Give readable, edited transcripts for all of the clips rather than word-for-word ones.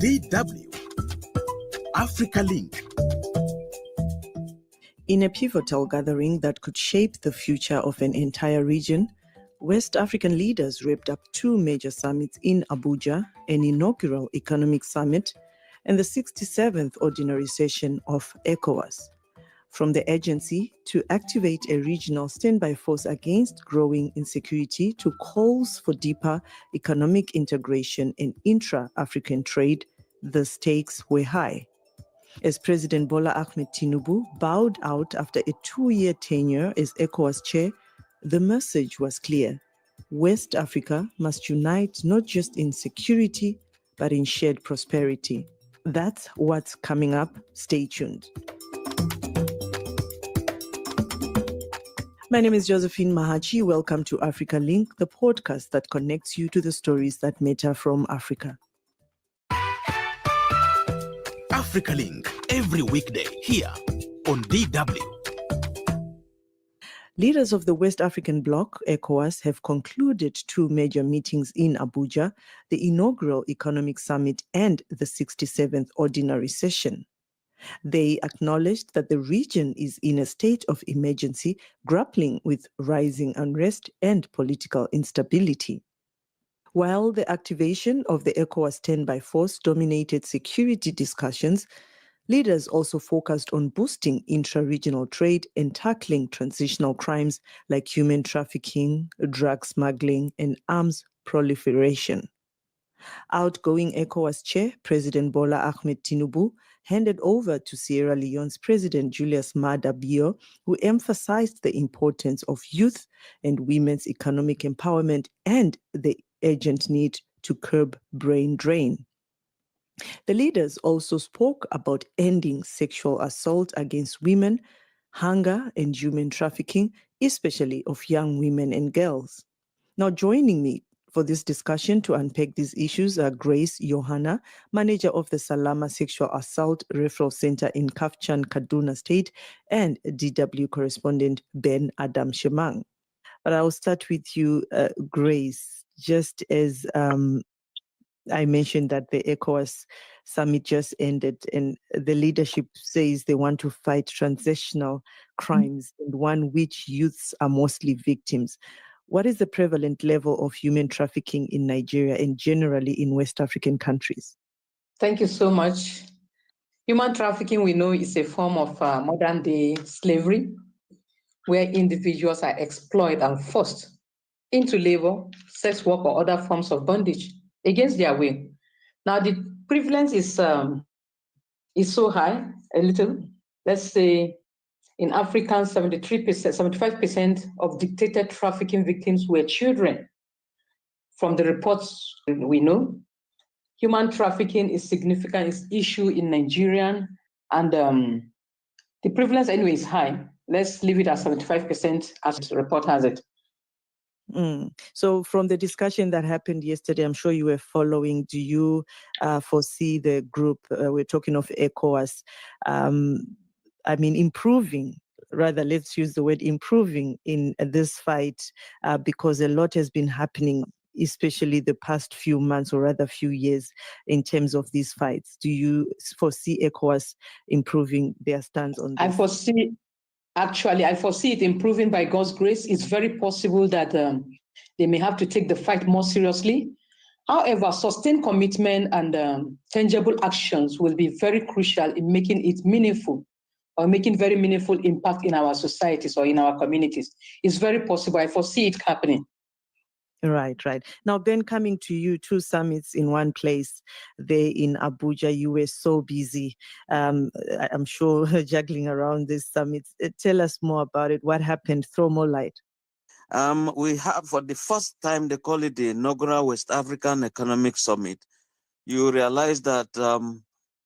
DW Africa Link. In a pivotal gathering that could shape the future of an entire region, West African leaders wrapped up two major summits in Abuja, an inaugural economic summit, and the 67th ordinary session of ECOWAS. From the agency to activate a regional standby force against growing insecurity to calls for deeper economic integration and intra-African trade, the stakes were high. As President Bola Ahmed Tinubu bowed out after a 2-year tenure as ECOWAS chair, the message was clear. West Africa must unite not just in security, but in shared prosperity. That's what's coming up. Stay tuned. My name is Josey Mahachi. Welcome to Africa Link, the podcast that connects you to the stories that matter from Africa. Africa Link, every weekday here on DW. Leaders of the West African bloc, ECOWAS, have concluded two major meetings in Abuja, the inaugural economic summit and the 67th ordinary session. They acknowledged that the region is in a state of emergency, grappling with rising unrest and political instability. While the activation of the ECOWAS standby force dominated security discussions, leaders also focused on boosting intra-regional trade and tackling transitional crimes like human trafficking, drug smuggling, and arms proliferation. Outgoing ECOWAS chair, President Bola Ahmed Tinubu, handed over to Sierra Leone's President Julius Maada Bio, who emphasized the importance of youth and women's economic empowerment and the urgent need to curb brain drain. The leaders also spoke about ending sexual assault against women, hunger, and human trafficking, especially of young women and girls. Now, joining me for this discussion to unpack these issues are Grace Yohanna, manager of the Salama Sexual Assault Referral Center in Kafchan, Kaduna State, and DW correspondent Ben Adam Shemang. But I'll start with you, Grace. Just as I mentioned that the ECOWAS summit just ended and the leadership says they want to fight transnational crimes, and one which youths are mostly victims. What is the prevalent level of human trafficking in Nigeria and generally in West African countries? Thank you so much. Human trafficking, we know, is a form of modern-day slavery where individuals are exploited and forced into labor, sex work, or other forms of bondage against their will. Now, the prevalence is so high, a little. Let's say in Africa, 75% of dictated trafficking victims were children. From the reports we know, human trafficking is significant, is issue in Nigeria, and the prevalence anyway is high. Let's leave it at 75% as the report has it. So from the discussion that happened yesterday, I'm sure you were following, do you foresee the group, we're talking of ECOWAS, improving, rather let's use the word improving in this fight because a lot has been happening, especially the past few months or rather few years in terms of these fights. Do you foresee ECOWAS improving their stance on this? I foresee it improving by God's grace. It's very possible that they may have to take the fight more seriously. However, sustained commitment and tangible actions will be very crucial in making it meaningful or making very meaningful impact in our societies or in our communities. It's very possible. I foresee it happening. Right. Now, Ben, coming to you, two summits in one place there in Abuja, you were so busy. I'm sure juggling around these summits. Tell us more about it. What happened? Throw more light. We have, for the first time, they call it the inaugural West African Economic Summit. You realize that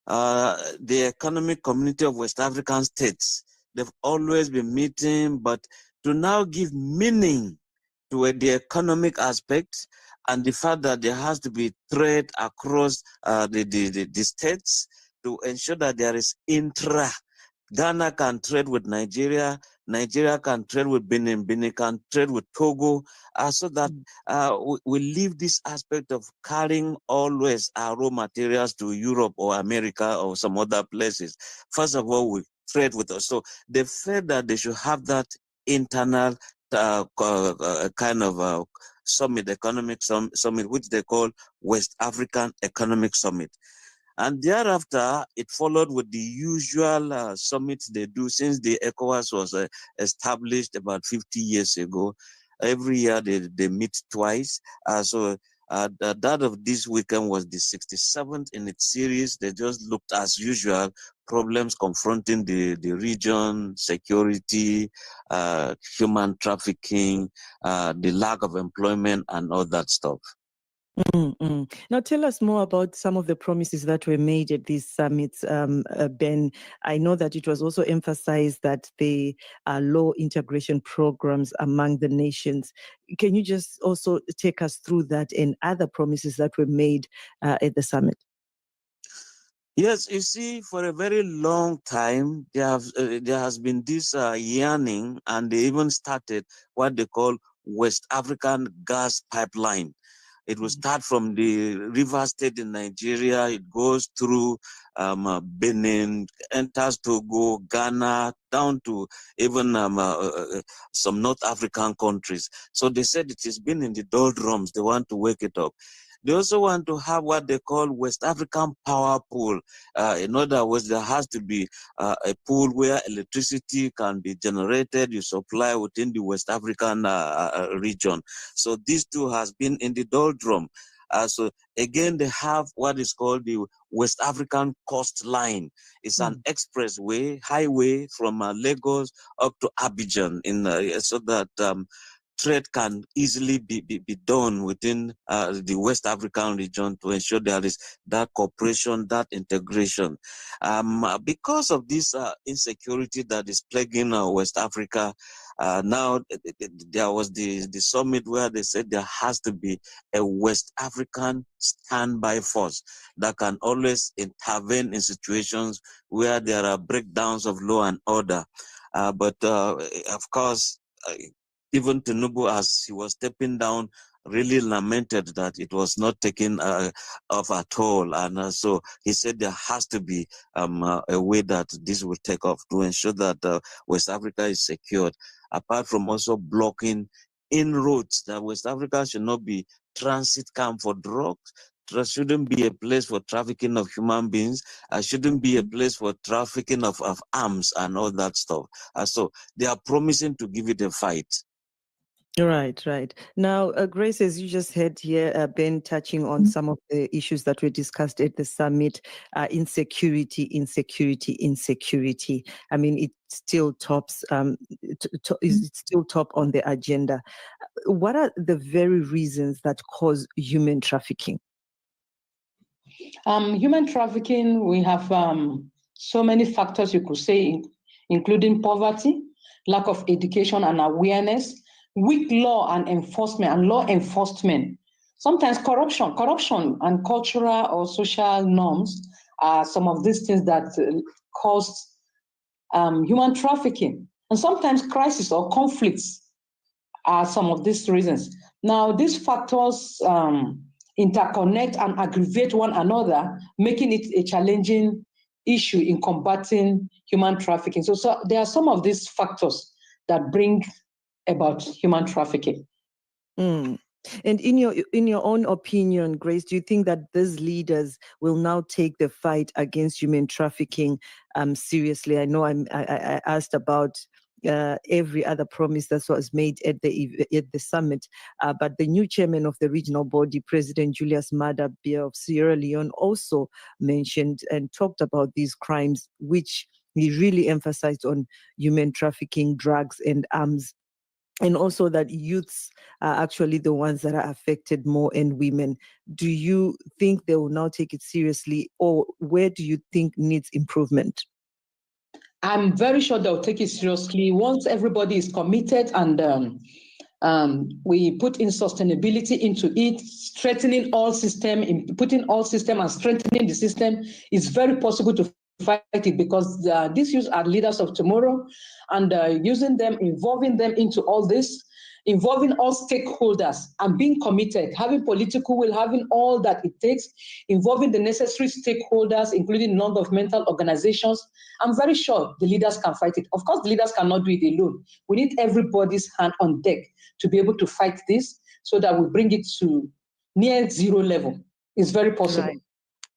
the economic community of West African states, they've always been meeting, but to now give meaning to the economic aspect and the fact that there has to be trade across the states to ensure that there is Ghana can trade with Nigeria, Nigeria can trade with Benin, Benin can trade with Togo, so that we leave this aspect of carrying always our raw materials to Europe or America or some other places. First of all, we trade with us. So they felt that they should have that internal kind of summit, economic summit, which they call West African Economic Summit. And thereafter, it followed with the usual summits they do since the ECOWAS was established about 50 years ago. Every year they meet twice. That of this weekend was the 67th in its series. They just looked as usual, problems confronting the region, security, human trafficking, the lack of employment and all that stuff. Now, tell us more about some of the promises that were made at these summits, Ben. I know that it was also emphasized that there are law integration programs among the nations. Can you just also take us through that and other promises that were made at the summit? Yes, you see, for a very long time, there has been this yearning, and they even started what they call West African gas pipeline. It will start from the river state in Nigeria. It goes through Benin, enters Togo, Ghana, down to even some North African countries. So they said it has been in the doldrums. They want to wake it up. They also want to have what they call West African power pool. In other words, there has to be a pool where electricity can be generated, you supply within the West African region. So these two has been in the doldrum. So again, they have what is called the West African coastline. It's an expressway, highway from Lagos up to Abuja, so that trade can easily be done within the West African region to ensure there is that cooperation, that integration. Because of this insecurity that is plaguing West Africa, now there was the summit where they said there has to be a West African standby force that can always intervene in situations where there are breakdowns of law and order. But of course, even Tinubu, as he was stepping down, really lamented that it was not taken off at all. And so he said there has to be a way that this will take off to ensure that West Africa is secured, apart from also blocking inroads, that West Africa should not be transit camp for drugs. There shouldn't be a place for trafficking of human beings. Shouldn't be a place for trafficking of arms and all that stuff. So they are promising to give it a fight. Right. Now, Grace, as you just heard here, Ben touching on some of the issues that were discussed at the summit, insecurity. I mean, it still tops, it's still top on the agenda. What are the very reasons that cause human trafficking? Human trafficking, we have so many factors you could say, including poverty, lack of education and awareness, weak law and enforcement, sometimes corruption and cultural or social norms are some of these things that cause human trafficking. And sometimes crisis or conflicts are some of these reasons. Now, these factors interconnect and aggravate one another, making it a challenging issue in combating human trafficking. So there are some of these factors that bring about human trafficking. And in your own opinion, Grace, do you think that these leaders will now take the fight against human trafficking seriously? I know I asked about every other promise that was made at the summit, but the new chairman of the regional body, President Julius Maada Bio of Sierra Leone, also mentioned and talked about these crimes, which he really emphasized on human trafficking, drugs and arms. And also that youths are actually the ones that are affected more, and women. Do you think they will now take it seriously, or where do you think needs improvement? I'm very sure they'll take it seriously once everybody is committed and we put in sustainability into it, strengthening all system, putting all system and strengthening the system. It's very possible to fight it, because these youths are leaders of tomorrow, and using them, involving them into all this, involving all stakeholders and being committed, having political will, having all that it takes, involving the necessary stakeholders, including non-governmental organizations. I'm very sure the leaders can fight it. Of course, the leaders cannot do it alone. We need everybody's hand on deck to be able to fight this, so that we bring it to near zero level. It's very possible. Right.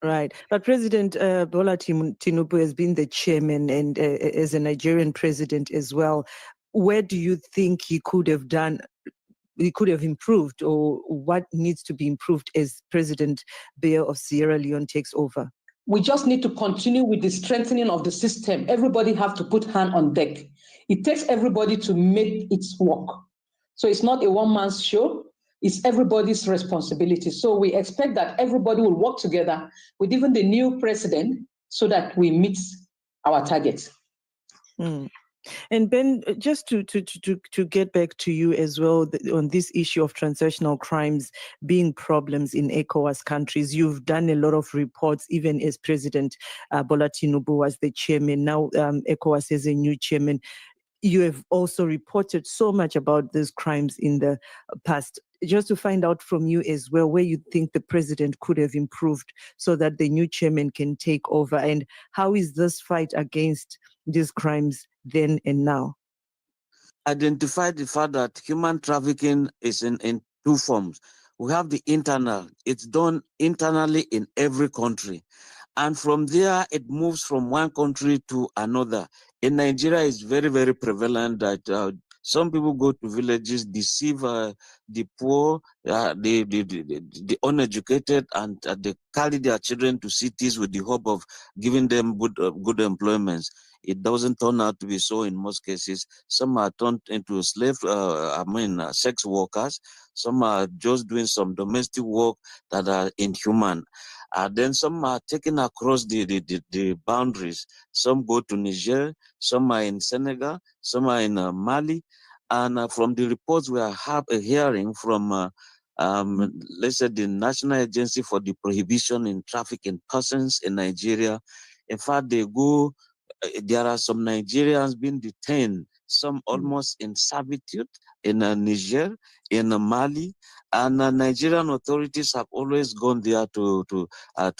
Right. But President Bola Tinubu has been the chairman and as a Nigerian president as well. Where do you think he could have improved, or what needs to be improved as President Biya of Sierra Leone takes over? We just need to continue with the strengthening of the system. Everybody have to put hand on deck. It takes everybody to make it work. So it's not a one-man show. It's everybody's responsibility. So we expect that everybody will work together with even the new president so that we meet our targets. Mm. And Ben, just to get back to you as well on this issue of transnational crimes being problems in ECOWAS countries, you've done a lot of reports, even as President Bola Tinubu was the chairman. Now ECOWAS has a new chairman. You have also reported so much about these crimes in the past. Just to find out from you as well, where you think the president could have improved so that the new chairman can take over, and how is this fight against these crimes then and now? Identify the fact that human trafficking is in two forms. We have the internal, it's done internally in every country. And from there, it moves from one country to another. In Nigeria, it's very, very prevalent that some people go to villages, deceive the poor, the uneducated, and they carry their children to cities with the hope of giving them good employments. It doesn't turn out to be so in most cases. Some are turned into sex workers. Some are just doing some domestic work that are inhuman. Then some are taken across the boundaries. Some go to Niger, some are in Senegal, some are in Mali. And from the reports we are hearing from, let's say, the National Agency for the Prohibition in Trafficking Persons in Nigeria, in fact, there are some Nigerians being detained, some almost in servitude in Niger, in Mali, and Nigerian authorities have always gone there to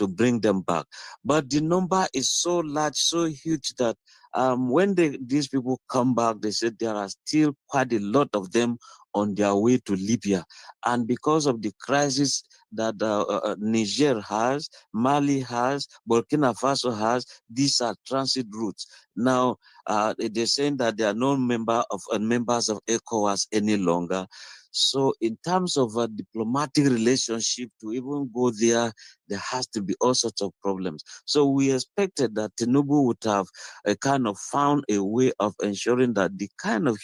bring them back. But the number is so large, so huge that when these people come back, they said there are still quite a lot of them on their way to Libya. And because of the crisis that Niger has, Mali has, Burkina Faso has, these are transit routes. Now, they're saying that they are no members of ECOWAS any longer. So in terms of a diplomatic relationship, to even go there has to be all sorts of problems. So we expected that Tinubu would have kind of found a way of ensuring that the kind of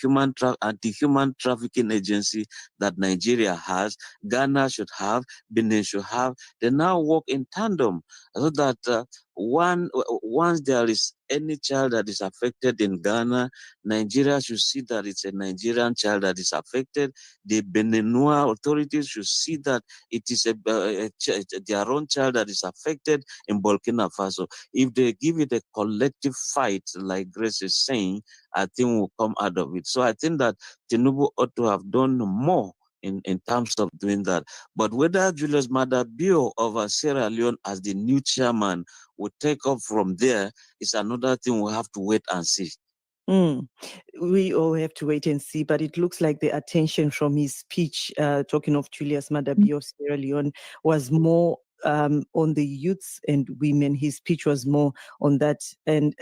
anti-human trafficking agency that Nigeria has, Ghana should have, Benin should have, they now work in tandem so that once there is any child that is affected in Ghana, Nigeria should see that it's a Nigerian child that is affected. The Beninois authorities should see that it is their own child that is affected in Burkina Faso. If they give it a collective fight, like Grace is saying, I think we'll come out of it. So I think that Tinubu ought to have done more in terms of doing that. But whether Julius Maada Bio of Sierra Leone as the new chairman will take up from there is another thing we'll have to wait and see. We all have to wait and see, but it looks like the attention from his speech, talking of Julius Maada Bio of Sierra Leone, was more on the youths and women. His speech was more on that, and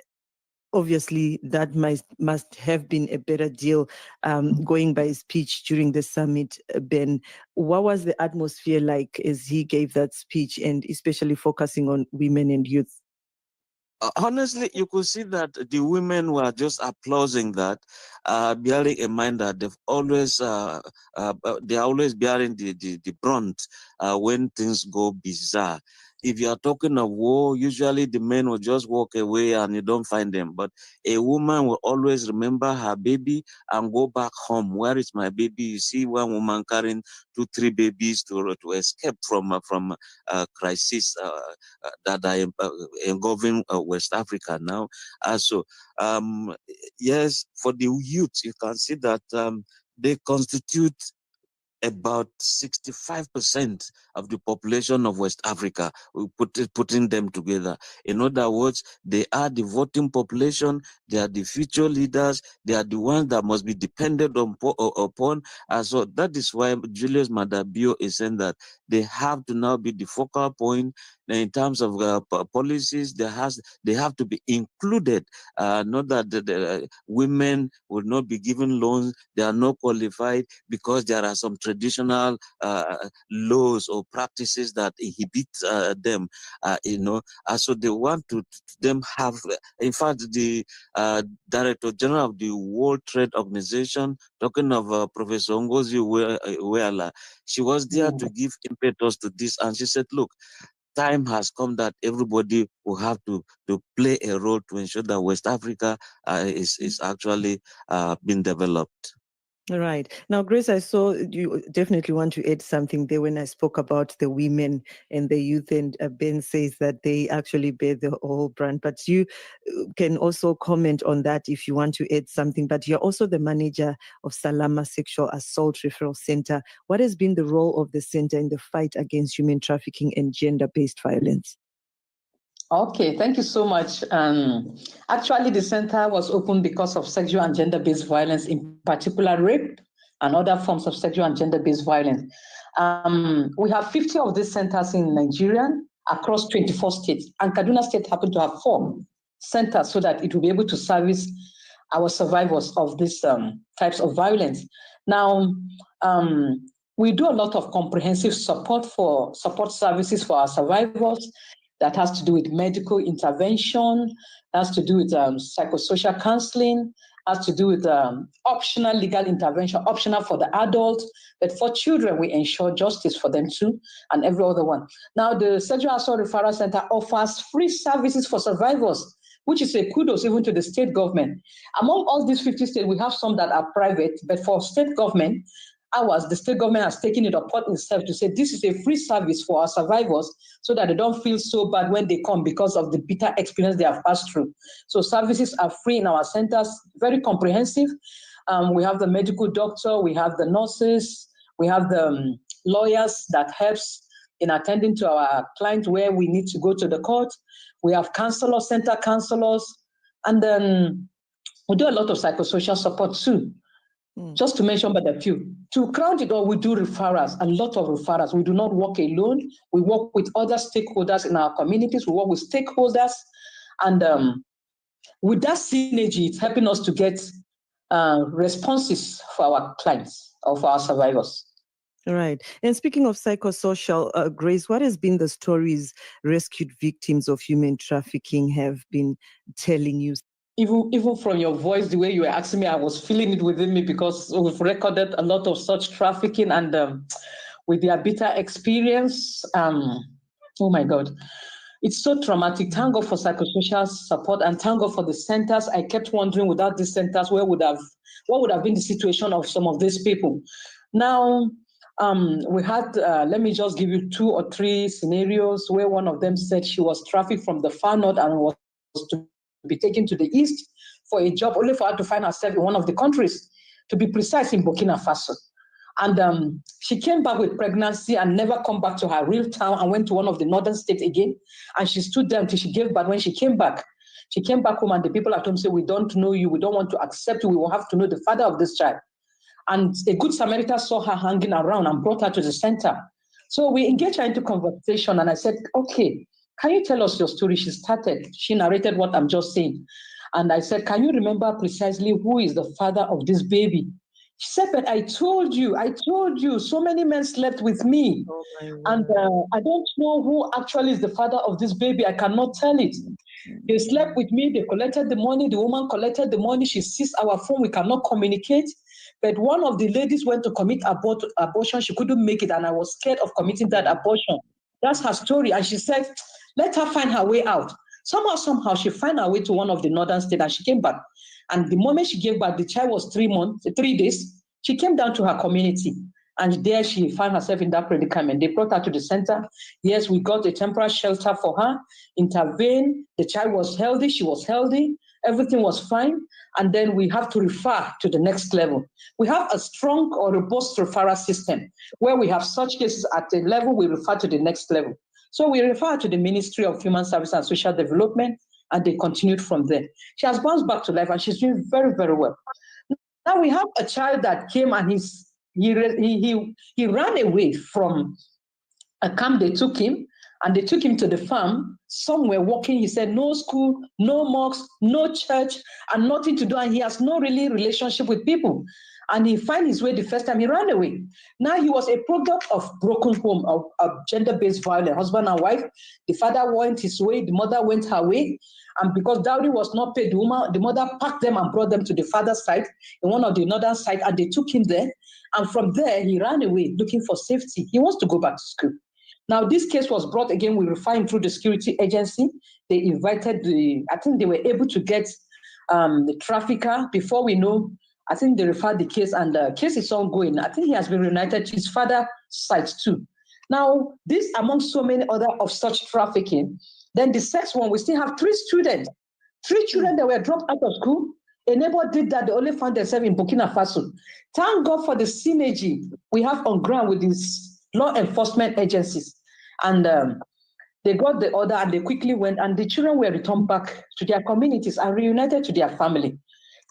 obviously that must have been a better deal going by his speech during the summit. Ben, what was the atmosphere like as he gave that speech, and especially focusing on women and youth? Honestly, you could see that the women were just applauding that, bearing in mind that they're always bearing the brunt when things go bizarre. if you are talking of war, usually the men will just walk away and you don't find them. But a woman will always remember her baby and go back home. Where is my baby? You see one woman carrying 2-3 babies to escape from crisis that are engulfing West Africa now. So yes, for the youth, you can see that they constitute about 65% of the population of West Africa, putting them together. In other words, they are the voting population, they are the future leaders, they are the ones that must be depended upon. So that is why Julius Maada Bio is saying that they have to now be the focal point in terms of policies. They have to be included. Not that the women will not be given loans, they are not qualified because there are some traditional laws or practices that inhibit them, so they want to them have, in fact, the Director General of the World Trade Organization, talking of Professor Ngozi Iweala, she was there to give impetus to this, and she said, look, time has come that everybody will have to play a role to ensure that West Africa is actually being developed. Right. Now, Grace, I saw you definitely want to add something there when I spoke about the women and the youth, and Ben says that they actually bear the whole brand. But you can also comment on that if you want to add something. But you're also the manager of Salama Sexual Assault Referral Center. What has been the role of the center in the fight against human trafficking and gender-based violence? Okay, thank you so much. Actually, the center was opened because of sexual and gender-based violence, in particular rape and other forms of sexual and gender-based violence. We have 50 of these centers in Nigeria across 24 states, and Kaduna State happened to have 4 centers so that it will be able to service our survivors of these types of violence. Now, we do a lot of comprehensive support services for our survivors. That has to do with medical intervention, has to do with psychosocial counseling, has to do with optional legal intervention, optional for the adults, but for children, we ensure justice for them too, and every other one. Now, the Sexual Assault Referral Center offers free services for survivors, which is a kudos even to the state government. Among all these 50 states, we have some that are private, but for state government, the state government has taken it upon itself to say this is a free service for our survivors so that they don't feel so bad when they come because of the bitter experience they have passed through. So services are free in our centers, very comprehensive. We have the medical doctor, we have the nurses, we have the lawyers that helps in attending to our clients where we need to go to the court. We have counselors, center counselors, and then we do a lot of psychosocial support too. Just to mention but a few. To crown it all, we do referrals, a lot of referrals. We do not work alone. We work with other stakeholders in our communities. We work with stakeholders. And with that synergy, it's helping us to get responses for our clients or for our survivors. Right. And speaking of psychosocial, Grace, what has been the stories rescued victims of human trafficking have been telling you? Even from your voice, the way you were asking me, I was feeling it within me because we've recorded a lot of such trafficking, and with their bitter experience, oh my God, it's so traumatic. Thank God for psychosocial support, and thank God for the centers. I kept wondering, without these centers, what would have been the situation of some of these people? Now, we had, let me just give you 2 or 3 scenarios where one of them said she was trafficked from the far north and was to be taken to the east for a job, only for her to find herself in one of the countries, to be precise, in Burkina Faso. And she came back with pregnancy and never come back to her real town and went to one of the northern states again. And she stood there until she gave birth. When she came back home, and the people at home said, we don't know you, we don't want to accept you, we will have to know the father of this child. And a good Samaritan saw her hanging around and brought her to the center. So we engaged her into conversation, and I said, okay, can you tell us your story? She narrated what I'm just saying. And I said, can you remember precisely who is the father of this baby? She said, but I told you, so many men slept with me. Oh, and I don't know who actually is the father of this baby. I cannot tell it. They slept with me, they collected the money, the woman collected the money, she seized our phone, we cannot communicate. But one of the ladies went to commit abortion, she couldn't make it, and I was scared of committing that abortion. That's her story. And she said, let her find her way out. Somehow she found her way to one of the northern states and she came back. And the moment she gave back, the child was 3 days. She came down to her community. And there she found herself in that predicament. They brought her to the center. Yes, we got a temporary shelter for her, intervened. The child was healthy. She was healthy. Everything was fine. And then we have to refer to the next level. We have a strong or robust referral system where we have such cases at a level, we refer to the next level. So we refer to the Ministry of Human Services and Social Development, and they continued from there. She has bounced back to life and she's doing very, very well. Now we have a child that came and he ran away from a camp. They took him and they took him to the farm somewhere walking. He said, no school, no mosque, no church, and nothing to do. And he has no really relationship with people. And he found his way the first time he ran away. Now he was a product of broken home, of gender-based violence, husband and wife. The father went his way, the mother went her way. And because dowry was not paid, the mother packed them and brought them to the father's side, in one of the northern side, and they took him there. And from there, he ran away looking for safety. He wants to go back to school. Now, this case was brought again, we refined through the security agency. They invited I think they were able to get the trafficker. Before we know, I think they referred the case and the case is ongoing. I think he has been reunited to his father's side too. Now, this among so many other of such trafficking, then the sex one, we still have 3 students, 3 children that were dropped out of school. A neighbor did that, they only found themselves in Burkina Faso. Thank God for the synergy we have on ground with these law enforcement agencies. And they got the order and they quickly went and the children were returned back to their communities and reunited to their family.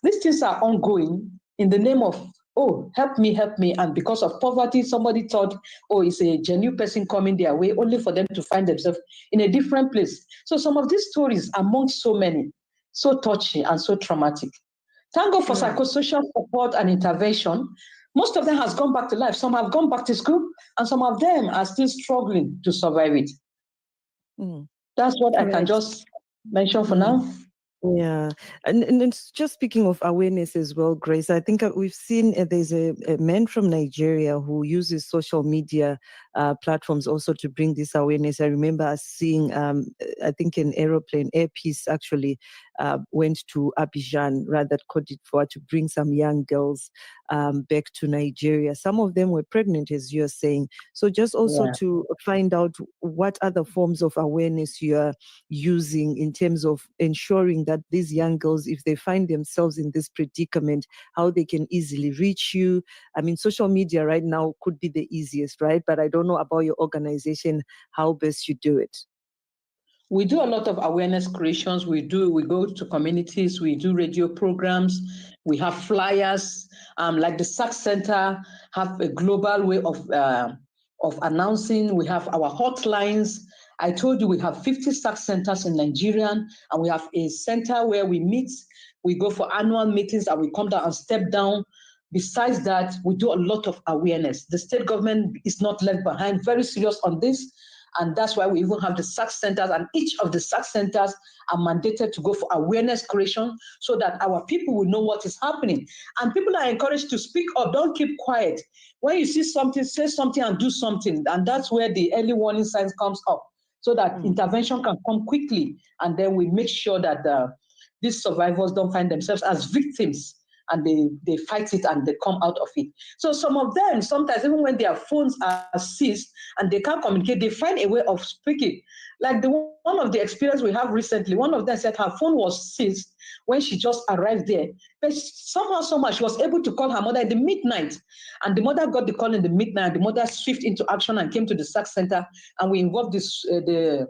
These things are ongoing in the name of, oh, help me. And because of poverty, somebody thought, oh, it's a genuine person coming their way, only for them to find themselves in a different place. So some of these stories, among so many, so touching and so traumatic. Thank God for psychosocial support and intervention. Most of them has gone back to life. Some have gone back to school, and some of them are still struggling to survive it. That's what I can just mention for now. Yeah, and it's just speaking of awareness as well, Grace, I think we've seen there's a man from Nigeria who uses social media platforms also to bring this awareness. I remember us seeing, I think an airplane, Airpeace actually went to Abuja, rather Côte d'Ivoire, to bring some young girls back to Nigeria. Some of them were pregnant, as you're saying. So just also to find out what other forms of awareness you are using in terms of ensuring that these young girls, if they find themselves in this predicament, how they can easily reach you. I mean, social media right now could be the easiest, right? But I don't know about your organization, how best you do it. We do a lot of awareness creations. We go to communities, we do radio programs, we have flyers, like the SAC Center have a global way of announcing. We have our hotlines. I told you we have 50 SAC centers in Nigeria, and we have a center where we meet. We go for annual meetings and we come down and step down. Besides that, we do a lot of awareness. The state government is not left behind, very serious on this. And that's why we even have the SAC centers, and each of the SAC centers are mandated to go for awareness creation so that our people will know what is happening. And people are encouraged to speak up, don't keep quiet. When you see something, say something and do something. And that's where the early warning signs comes up, so that intervention can come quickly. And then we make sure that these survivors don't find themselves as victims, and they fight it and they come out of it. So some of them, sometimes even when their phones are seized and they can't communicate, they find a way of speaking. Like one of the experience we have recently, one of them said her phone was seized when she just arrived there. But somehow she was able to call her mother in the midnight. And the mother got the call in the midnight. The mother switched into action and came to the SAC center, and we involved the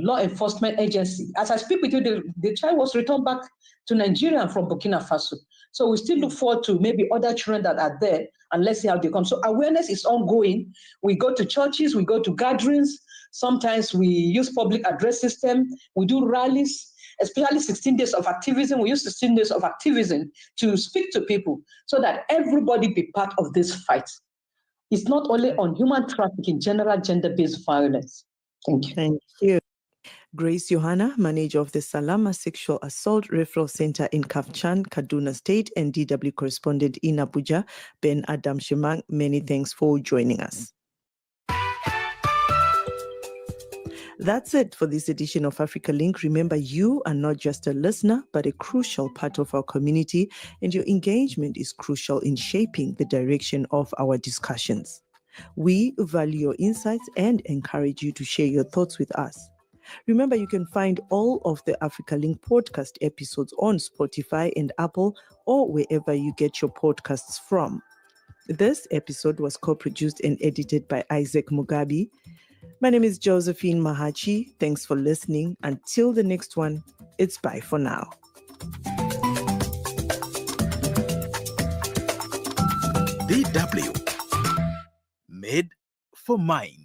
law enforcement agency. As I speak with you, the child was returned back to Nigeria from Burkina Faso. So we still look forward to maybe other children that are there, and let's see how they come. So awareness is ongoing. We go to churches, we go to gatherings. Sometimes we use public address system. We do rallies, especially 16 days of activism. We use 16 days of activism to speak to people so that everybody be part of this fight. It's not only on human trafficking, general gender-based violence. Thank you. Thank you. Grace Yohanna, manager of the Salama Sexual Assault Referral Center in Kafchan, Kaduna State, and DW correspondent in Abuja, Ben Adam Shemang, many thanks for joining us. That's it for this edition of Africa Link. Remember, you are not just a listener, but a crucial part of our community, and your engagement is crucial in shaping the direction of our discussions. We value your insights and encourage you to share your thoughts with us. Remember, you can find all of the Africa Link podcast episodes on Spotify and Apple, or wherever you get your podcasts from. This episode was co-produced and edited by Isaac Mugabi. My name is Josey Mahachi. Thanks for listening. Until the next one, it's bye for now. DW. Made for Mind.